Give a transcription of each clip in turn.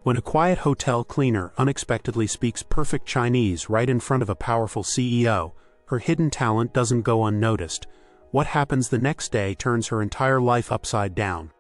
When a quiet hotel cleaner unexpectedly speaks perfect Chinese right in front of a powerful CEO, her hidden talent doesn't go unnoticed. What happens the next day turns her entire life upside down.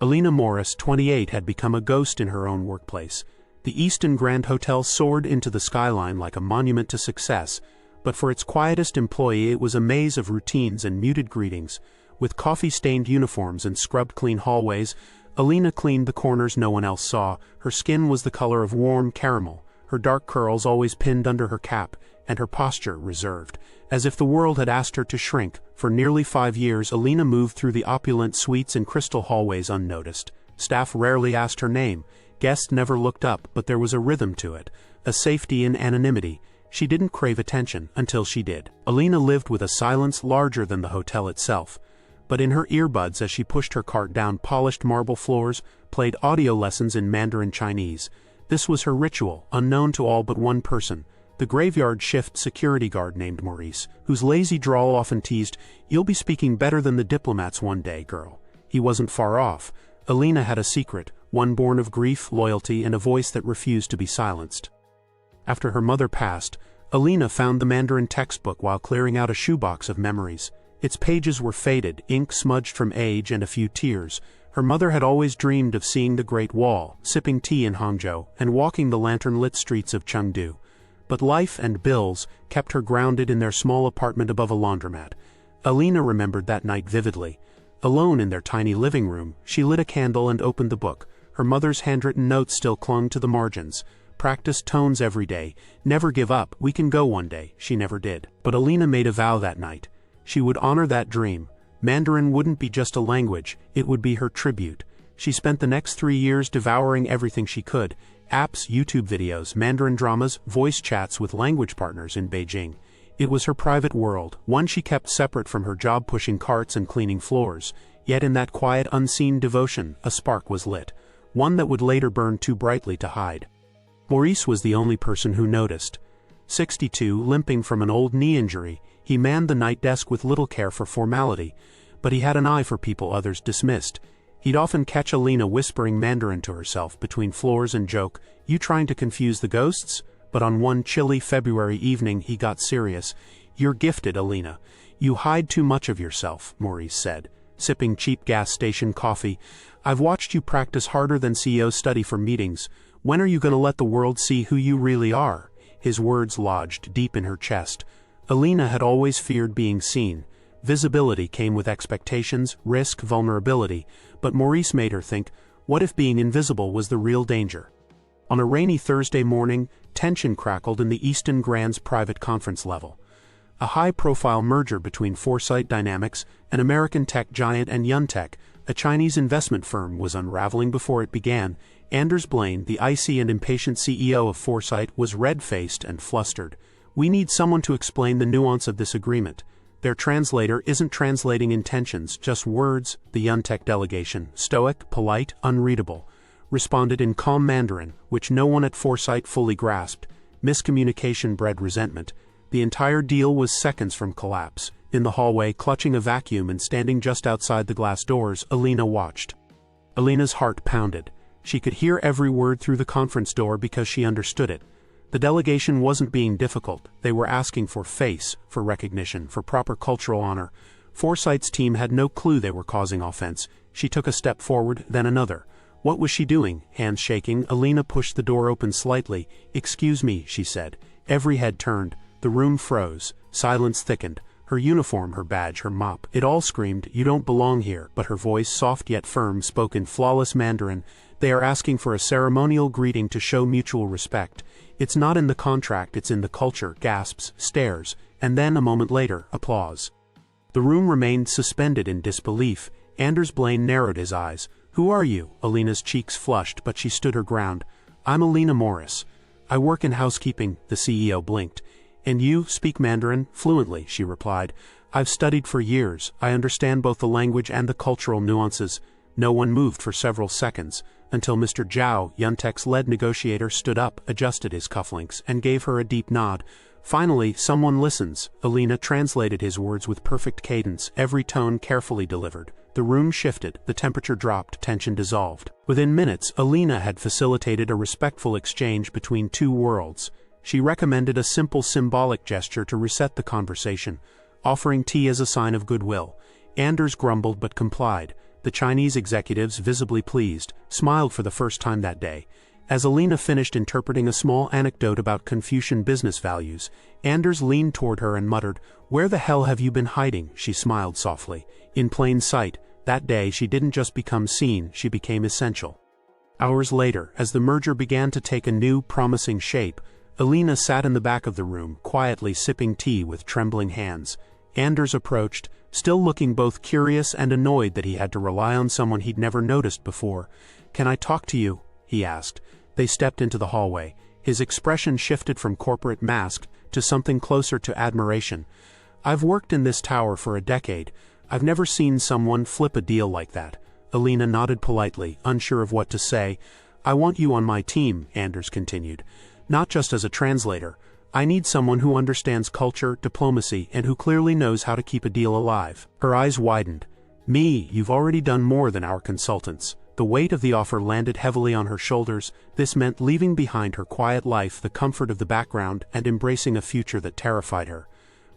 Alina Morris, 28, had become a ghost in her own workplace. The Easton Grand Hotel soared into the skyline like a monument to success, but for its quietest employee it was a maze of routines and muted greetings. With coffee-stained uniforms and scrubbed-clean hallways, Alina cleaned the corners no one else saw. Her skin was the color of warm caramel, her dark curls always pinned under her cap, and her posture reserved, as if the world had asked her to shrink. For nearly 5 years, Alina moved through the opulent suites and crystal hallways unnoticed. Staff rarely asked her name, guests never looked up, but there was a rhythm to it, a safety in anonymity. She didn't crave attention until she did. Alina lived with a silence larger than the hotel itself, but in her earbuds as she pushed her cart down polished marble floors, played audio lessons in Mandarin Chinese. This was her ritual, unknown to all but one person, the graveyard shift security guard named Maurice, whose lazy drawl often teased, "You'll be speaking better than the diplomats one day, girl." He wasn't far off. Alina had a secret, one born of grief, loyalty, and a voice that refused to be silenced. After her mother passed, Alina found the Mandarin textbook while clearing out a shoebox of memories. Its pages were faded, ink smudged from age and a few tears. Her mother had always dreamed of seeing the Great Wall, sipping tea in Hangzhou, and walking the lantern-lit streets of Chengdu. But life and bills kept her grounded in their small apartment above a laundromat. Alina remembered that night vividly. Alone in their tiny living room, she lit a candle and opened the book. Her mother's handwritten notes still clung to the margins. Practice tones every day. Never give up. We can go one day. She never did. But Alina made a vow that night. She would honor that dream. Mandarin wouldn't be just a language, it would be her tribute. She spent the next 3 years devouring everything she could. Apps, YouTube videos, Mandarin dramas, voice chats with language partners in Beijing. It was her private world, one she kept separate from her job pushing carts and cleaning floors. Yet in that quiet, unseen devotion, a spark was lit, one that would later burn too brightly to hide. Maurice was the only person who noticed. 62, limping from an old knee injury, he manned the night desk with little care for formality, but he had an eye for people others dismissed. He'd often catch Alina whispering Mandarin to herself between floors and joke, "You trying to confuse the ghosts?" But on one chilly February evening he got serious. "You're gifted, Alina. You hide too much of yourself," Maurice said, sipping cheap gas station coffee. "I've watched you practice harder than CEOs study for meetings. When are you going to let the world see who you really are?" His words lodged deep in her chest. Alina had always feared being seen. Visibility came with expectations, risk, vulnerability, but Maurice made her think, what if being invisible was the real danger? On a rainy Thursday morning, tension crackled in the Easton Grand's private conference level. A high-profile merger between Foresight Dynamics, an American tech giant, and Yuntech, a Chinese investment firm, was unraveling before it began. Anders Blaine, the icy and impatient CEO of Foresight, was red-faced and flustered. "We need someone to explain the nuance of this agreement. Their translator isn't translating intentions, just words." The Yuntech delegation, stoic, polite, unreadable, responded in calm Mandarin, which no one at Foresight fully grasped. Miscommunication bred resentment. The entire deal was seconds from collapse. In the hallway, clutching a vacuum and standing just outside the glass doors, Alina watched. Alina's heart pounded. She could hear every word through the conference door because she understood it. The delegation wasn't being difficult. They were asking for face, for recognition, for proper cultural honor. Foresight's team had no clue they were causing offense. She took a step forward, then another. What was she doing? Hands shaking, Alina pushed the door open slightly. "Excuse me," she said. Every head turned. The room froze. Silence thickened. Her uniform, her badge, her mop, it all screamed, "You don't belong here," but her voice, soft yet firm, spoke in flawless Mandarin. "They are asking for a ceremonial greeting to show mutual respect. It's not in the contract, it's in the culture." Gasps, stares, and then, a moment later, applause. The room remained suspended in disbelief. Anders Blaine narrowed his eyes. "Who are you?" Alina's cheeks flushed, but she stood her ground. "I'm Alina Morris. I work in housekeeping." The CEO blinked. "And you speak Mandarin?" "Fluently," she replied. "I've studied for years. I understand both the language and the cultural nuances." No one moved for several seconds, until Mr. Zhao, Yuntech's lead negotiator, stood up, adjusted his cufflinks, and gave her a deep nod. Finally, someone listens. Alina translated his words with perfect cadence, every tone carefully delivered. The room shifted, the temperature dropped, tension dissolved. Within minutes, Alina had facilitated a respectful exchange between two worlds. She recommended a simple symbolic gesture to reset the conversation, offering tea as a sign of goodwill. Anders grumbled but complied. The Chinese executives, visibly pleased, smiled for the first time that day. As Alina finished interpreting a small anecdote about Confucian business values, Anders leaned toward her and muttered, "Where the hell have you been hiding?" She smiled softly. In plain sight. That day she didn't just become seen, she became essential. Hours later, as the merger began to take a new, promising shape, Alina sat in the back of the room, quietly sipping tea with trembling hands. Anders approached, still looking both curious and annoyed that he had to rely on someone he'd never noticed before. "Can I talk to you?" he asked. They stepped into the hallway. His expression shifted from corporate mask to something closer to admiration. "I've worked in this tower for a decade. I've never seen someone flip a deal like that." Alina nodded politely, unsure of what to say. "I want you on my team," Anders continued. "Not just as a translator. I need someone who understands culture, diplomacy, and who clearly knows how to keep a deal alive." Her eyes widened. "Me, you've already done more than our consultants." The weight of the offer landed heavily on her shoulders. This meant leaving behind her quiet life, the comfort of the background, and embracing a future that terrified her.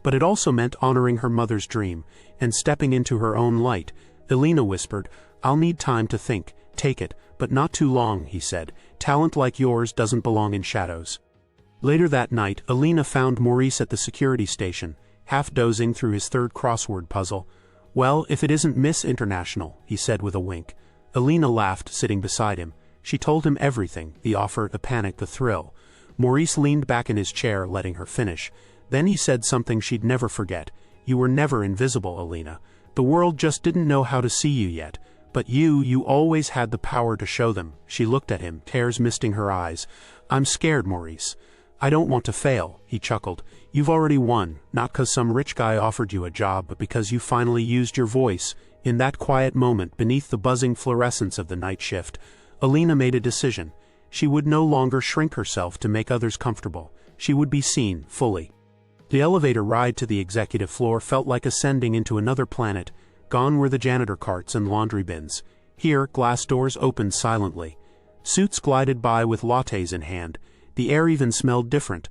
But it also meant honoring her mother's dream, and stepping into her own light. Alina whispered, "I'll need time to think." "Take it, but not too long," he said. "Talent like yours doesn't belong in shadows." Later that night, Alina found Maurice at the security station, half dozing through his third crossword puzzle. "Well, if it isn't Miss International," he said with a wink. Alina laughed, sitting beside him. She told him everything, the offer, the panic, the thrill. Maurice leaned back in his chair, letting her finish. Then he said something she'd never forget. "You were never invisible, Alina. The world just didn't know how to see you yet. But you always had the power to show them." She looked at him, tears misting her eyes. "I'm scared, Maurice. I don't want to fail," he chuckled. "You've already won, not because some rich guy offered you a job, but because you finally used your voice." In that quiet moment, beneath the buzzing fluorescence of the night shift, Alina made a decision. She would no longer shrink herself to make others comfortable. She would be seen, fully. The elevator ride to the executive floor felt like ascending into another planet. Gone were the janitor carts and laundry bins. Here, glass doors opened silently. Suits glided by with lattes in hand. The air even smelled different,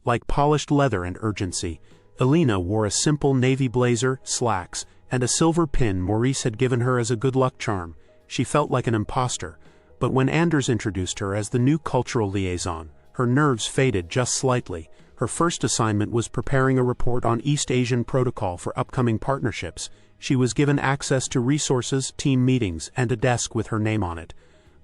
like polished leather and urgency. Alina wore a simple navy blazer, slacks, and a silver pin Maurice had given her as a good luck charm. She felt like an imposter. But when Anders introduced her as the new cultural liaison, her nerves faded just slightly. Her first assignment was preparing a report on East Asian protocol for upcoming partnerships. She was given access to resources, team meetings, and a desk with her name on it.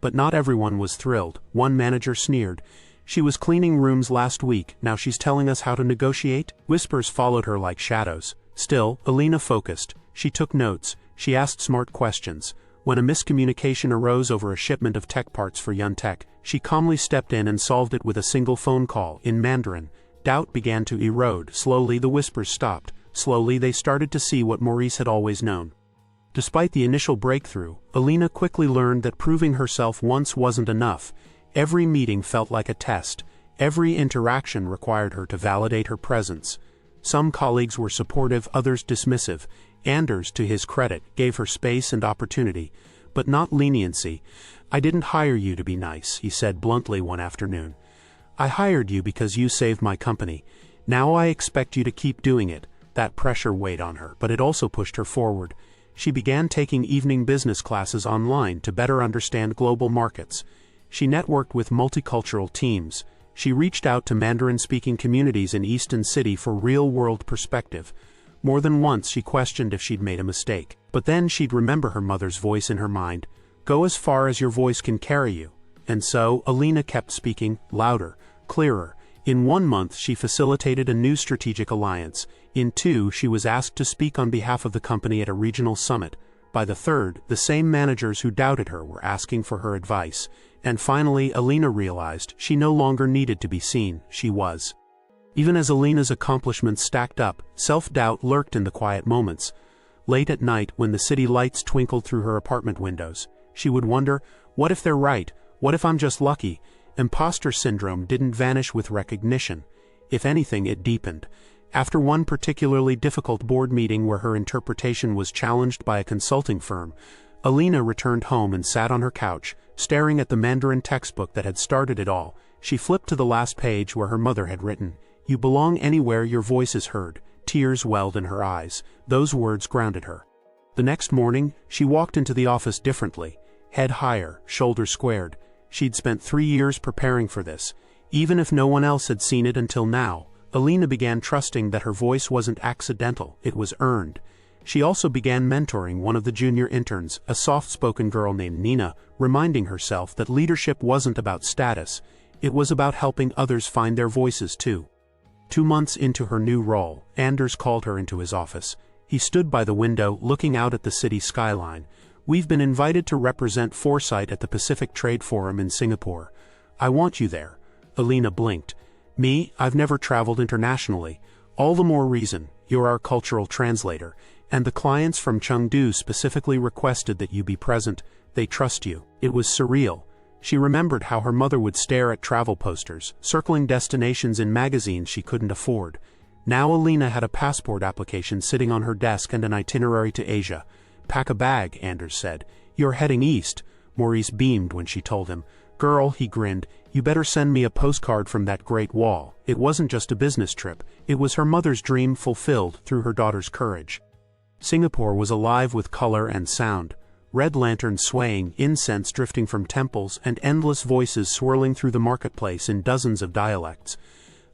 But not everyone was thrilled. One manager sneered. "She was cleaning rooms last week, now she's telling us how to negotiate?" Whispers followed her like shadows. Still, Alina focused. She took notes. She asked smart questions. When a miscommunication arose over a shipment of tech parts for Yuntech, she calmly stepped in and solved it with a single phone call, in Mandarin. Doubt began to erode. Slowly the whispers stopped. Slowly they started to see what Maurice had always known. Despite the initial breakthrough, Alina quickly learned that proving herself once wasn't enough. Every meeting felt like a test. Every interaction required her to validate her presence. Some colleagues were supportive, others dismissive. Anders, to his credit, gave her space and opportunity, but not leniency. "I didn't hire you to be nice," he said bluntly one afternoon. "I hired you because you saved my company. Now I expect you to keep doing it." That pressure weighed on her, but it also pushed her forward. She began taking evening business classes online to better understand global markets. She networked with multicultural teams. She reached out to Mandarin-speaking communities in Easton City for real-world perspective. More than once she questioned if she'd made a mistake. But then she'd remember her mother's voice in her mind. "Go as far as your voice can carry you." And so, Alina kept speaking, louder, clearer. In 1 month she facilitated a new strategic alliance. In 2, she was asked to speak on behalf of the company at a regional summit. By the 3rd, the same managers who doubted her were asking for her advice. And finally, Alina realized she no longer needed to be seen, she was. Even as Alina's accomplishments stacked up, self-doubt lurked in the quiet moments. Late at night, when the city lights twinkled through her apartment windows, she would wonder, what if they're right? What if I'm just lucky? Imposter syndrome didn't vanish with recognition. If anything, it deepened. After one particularly difficult board meeting where her interpretation was challenged by a consulting firm, Alina returned home and sat on her couch, staring at the Mandarin textbook that had started it all. She flipped to the last page where her mother had written, "You belong anywhere your voice is heard." Tears welled in her eyes. Those words grounded her. The next morning, she walked into the office differently, head higher, shoulders squared. She'd spent 3 years preparing for this. Even if no one else had seen it until now, Alina began trusting that her voice wasn't accidental, it was earned. She also began mentoring one of the junior interns, a soft-spoken girl named Nina, reminding herself that leadership wasn't about status, it was about helping others find their voices too. 2 months into her new role, Anders called her into his office. He stood by the window, looking out at the city skyline. "We've been invited to represent Foresight at the Pacific Trade Forum in Singapore. I want you there." Alina blinked. "Me? I've never traveled internationally." "All the more reason. You're our cultural translator. And the clients from Chengdu specifically requested that you be present. They trust you." It was surreal. She remembered how her mother would stare at travel posters, circling destinations in magazines she couldn't afford. Now Alina had a passport application sitting on her desk and an itinerary to Asia. "Pack a bag," Anders said. "You're heading east." Maurice beamed when she told him. "Girl," he grinned, "you better send me a postcard from that Great Wall." It wasn't just a business trip, it was her mother's dream fulfilled through her daughter's courage. Singapore was alive with color and sound. Red lanterns swaying, incense drifting from temples, and endless voices swirling through the marketplace in dozens of dialects.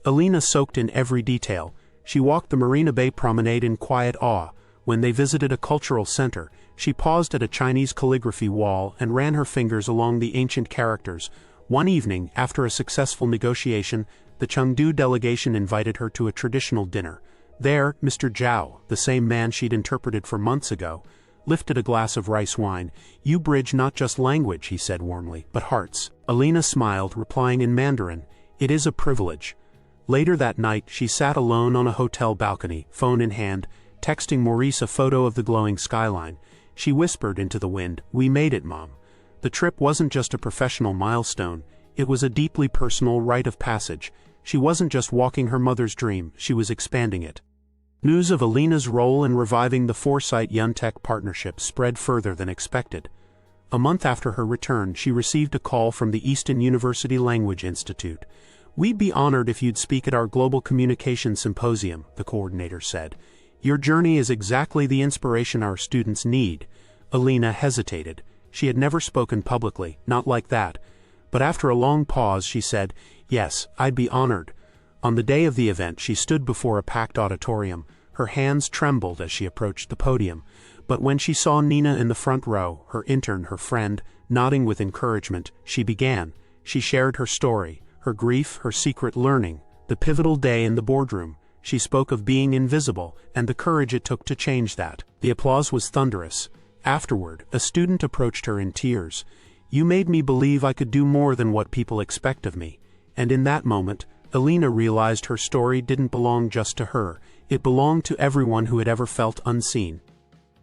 Alina soaked in every detail. She walked the Marina Bay promenade in quiet awe. When they visited a cultural center, she paused at a Chinese calligraphy wall and ran her fingers along the ancient characters. One evening, after a successful negotiation, the Chengdu delegation invited her to a traditional dinner. There, Mr. Zhao, the same man she'd interpreted for months ago, lifted a glass of rice wine. "You bridge not just language," he said warmly, "but hearts." Alina smiled, replying in Mandarin, "It is a privilege." Later that night, she sat alone on a hotel balcony, phone in hand, texting Maurice a photo of the glowing skyline. She whispered into the wind, "We made it, Mom." The trip wasn't just a professional milestone, it was a deeply personal rite of passage. She wasn't just walking her mother's dream, she was expanding it. News of Alina's role in reviving the Foresight-Yuntech partnership spread further than expected. A month after her return, she received a call from the Easton University Language Institute. "We'd be honored if you'd speak at our Global Communication Symposium," the coordinator said. "Your journey is exactly the inspiration our students need." Alina hesitated. She had never spoken publicly, not like that. But after a long pause, she said, "Yes, I'd be honored." On the day of the event, she stood before a packed auditorium. Her hands trembled as she approached the podium. But when she saw Nina in the front row, her intern, her friend, nodding with encouragement, she began. She shared her story, her grief, her secret learning, the pivotal day in the boardroom. She spoke of being invisible, and the courage it took to change that. The applause was thunderous. Afterward, a student approached her in tears. "You made me believe I could do more than what people expect of me." And in that moment, Alina realized her story didn't belong just to her, it belonged to everyone who had ever felt unseen.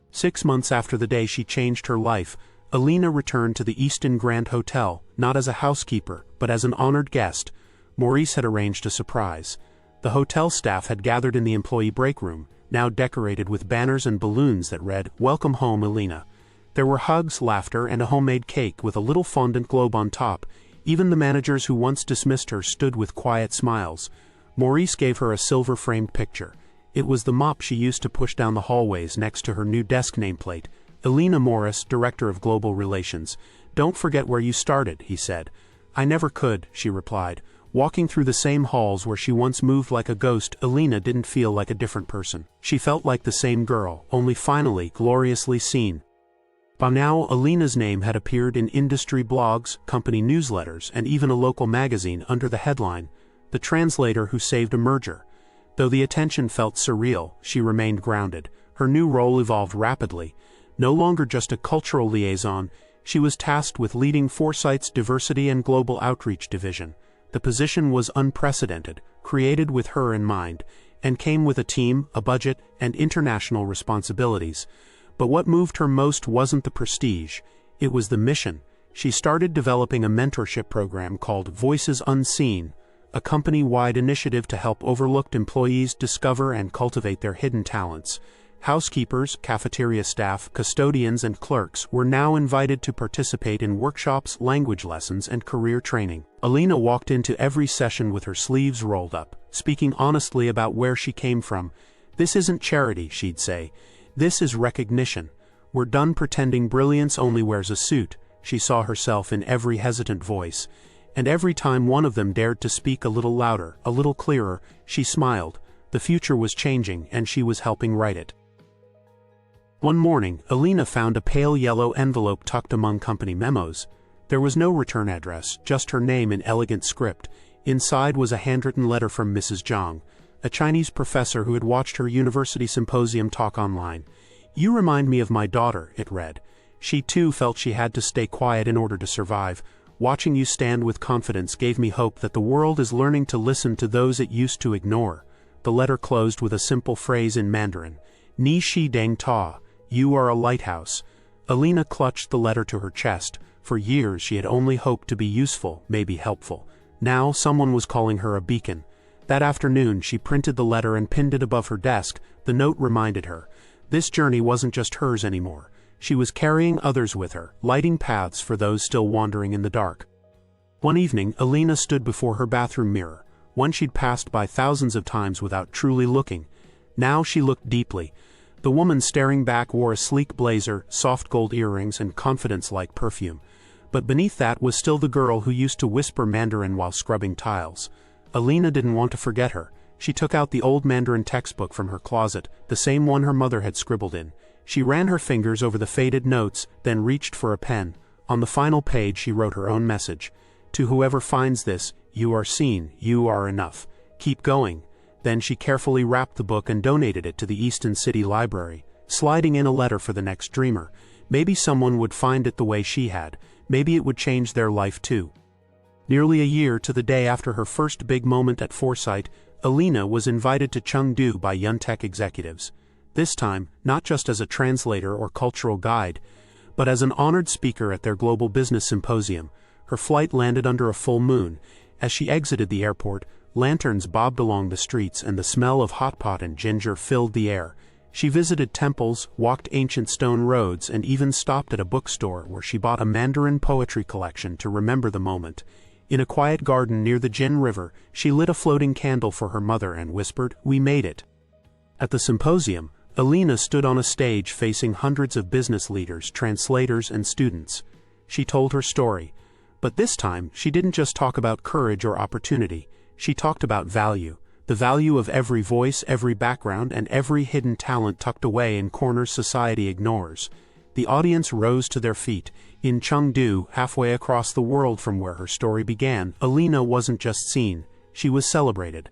6 months after the day she changed her life, Alina returned to the Easton Grand Hotel, not as a housekeeper, but as an honored guest. Maurice had arranged a surprise. The hotel staff had gathered in the employee break room, now decorated with banners and balloons that read, "Welcome home, Alina." There were hugs, laughter, and a homemade cake with a little fondant globe on top. Even the managers who once dismissed her stood with quiet smiles. Maurice gave her a silver-framed picture. It was the mop she used to push down the hallways next to her new desk nameplate. "Alina Morris, Director of Global Relations. Don't forget where you started," he said. "I never could," she replied. Walking through the same halls where she once moved like a ghost, Alina didn't feel like a different person. She felt like the same girl, only finally, gloriously seen. By now, Alina's name had appeared in industry blogs, company newsletters, and even a local magazine under the headline, "The Translator Who Saved a Merger." Though the attention felt surreal, she remained grounded. Her new role evolved rapidly. No longer just a cultural liaison, she was tasked with leading Foresight's Diversity and Global Outreach Division. The position was unprecedented, created with her in mind, and came with a team, a budget, and international responsibilities. But what moved her most wasn't the prestige, it was the mission. She started developing a mentorship program called Voices Unseen, a company-wide initiative to help overlooked employees discover and cultivate their hidden talents. Housekeepers, cafeteria staff, custodians, and clerks were now invited to participate in workshops, language lessons, and career training. Alina walked into every session with her sleeves rolled up, speaking honestly about where she came from. "This isn't charity," she'd say. "This is recognition. We're done pretending brilliance only wears a suit." She saw herself in every hesitant voice, and every time one of them dared to speak a little louder, a little clearer, she smiled. The future was changing, and she was helping write it. One morning, Alina found a pale yellow envelope tucked among company memos. There was no return address, just her name in elegant script. Inside was a handwritten letter from Mrs. Zhang, a Chinese professor who had watched her university symposium talk online. "You remind me of my daughter," it read. "She too felt she had to stay quiet in order to survive. Watching you stand with confidence gave me hope that the world is learning to listen to those it used to ignore." The letter closed with a simple phrase in Mandarin. "Ni shi dang ta. You are a lighthouse." Alina clutched the letter to her chest. For years she had only hoped to be useful, maybe helpful. Now someone was calling her a beacon. That afternoon she printed the letter and pinned it above her desk. The note reminded her. This journey wasn't just hers anymore. She was carrying others with her, lighting paths for those still wandering in the dark. One evening, Alina stood before her bathroom mirror, one she'd passed by thousands of times without truly looking. Now she looked deeply. The woman staring back wore a sleek blazer, soft gold earrings, and confidence-like perfume. But beneath that was still the girl who used to whisper Mandarin while scrubbing tiles. Alina didn't want to forget her. She took out the old Mandarin textbook from her closet, the same one her mother had scribbled in. She ran her fingers over the faded notes, then reached for a pen. On the final page she wrote her own message. "To whoever finds this, you are seen, you are enough. Keep going." Then she carefully wrapped the book and donated it to the Easton City Library, sliding in a letter for the next dreamer. Maybe someone would find it the way she had. Maybe it would change their life too. Nearly a year to the day after her first big moment at Foresight, Alina was invited to Chengdu by Yuntech executives. This time, not just as a translator or cultural guide, but as an honored speaker at their global business symposium. Her flight landed under a full moon. As she exited the airport, lanterns bobbed along the streets and the smell of hot pot and ginger filled the air. She visited temples, walked ancient stone roads, and even stopped at a bookstore where she bought a Mandarin poetry collection to remember the moment. In a quiet garden near the Jin River, she lit a floating candle for her mother and whispered, "We made it." At the symposium, Alina stood on a stage facing hundreds of business leaders, translators, and students. She told her story. But this time, she didn't just talk about courage or opportunity. She talked about value. The value of every voice, every background, and every hidden talent tucked away in corners society ignores. The audience rose to their feet. In Chengdu, halfway across the world from where her story began, Alina wasn't just seen, she was celebrated.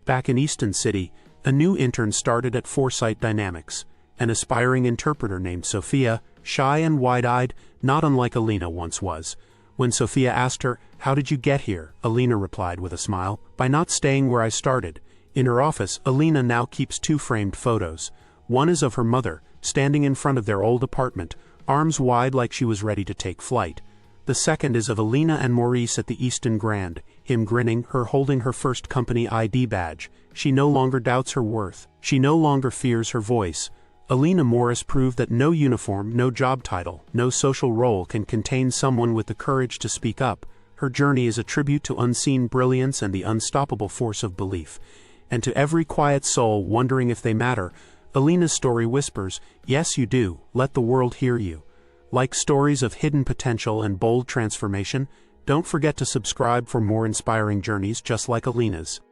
Back in Easton City, a new intern started at Foresight Dynamics, an aspiring interpreter named Sophia, shy and wide-eyed, not unlike Alina once was. When Sophia asked her, "How did you get here?" Alina replied with a smile, "By not staying where I started." In her office, Alina now keeps two framed photos. One is of her mother, standing in front of their old apartment, arms wide like she was ready to take flight. The second is of Alina and Maurice at the Easton Grand, him grinning, her holding her first company ID badge. She no longer doubts her worth. She no longer fears her voice. Alina Morris proved that no uniform, no job title, no social role can contain someone with the courage to speak up. Her journey is a tribute to unseen brilliance and the unstoppable force of belief. And to every quiet soul wondering if they matter, Alina's story whispers, "Yes, you do. Let the world hear you." Like stories of hidden potential and bold transformation, don't forget to subscribe for more inspiring journeys just like Alina's.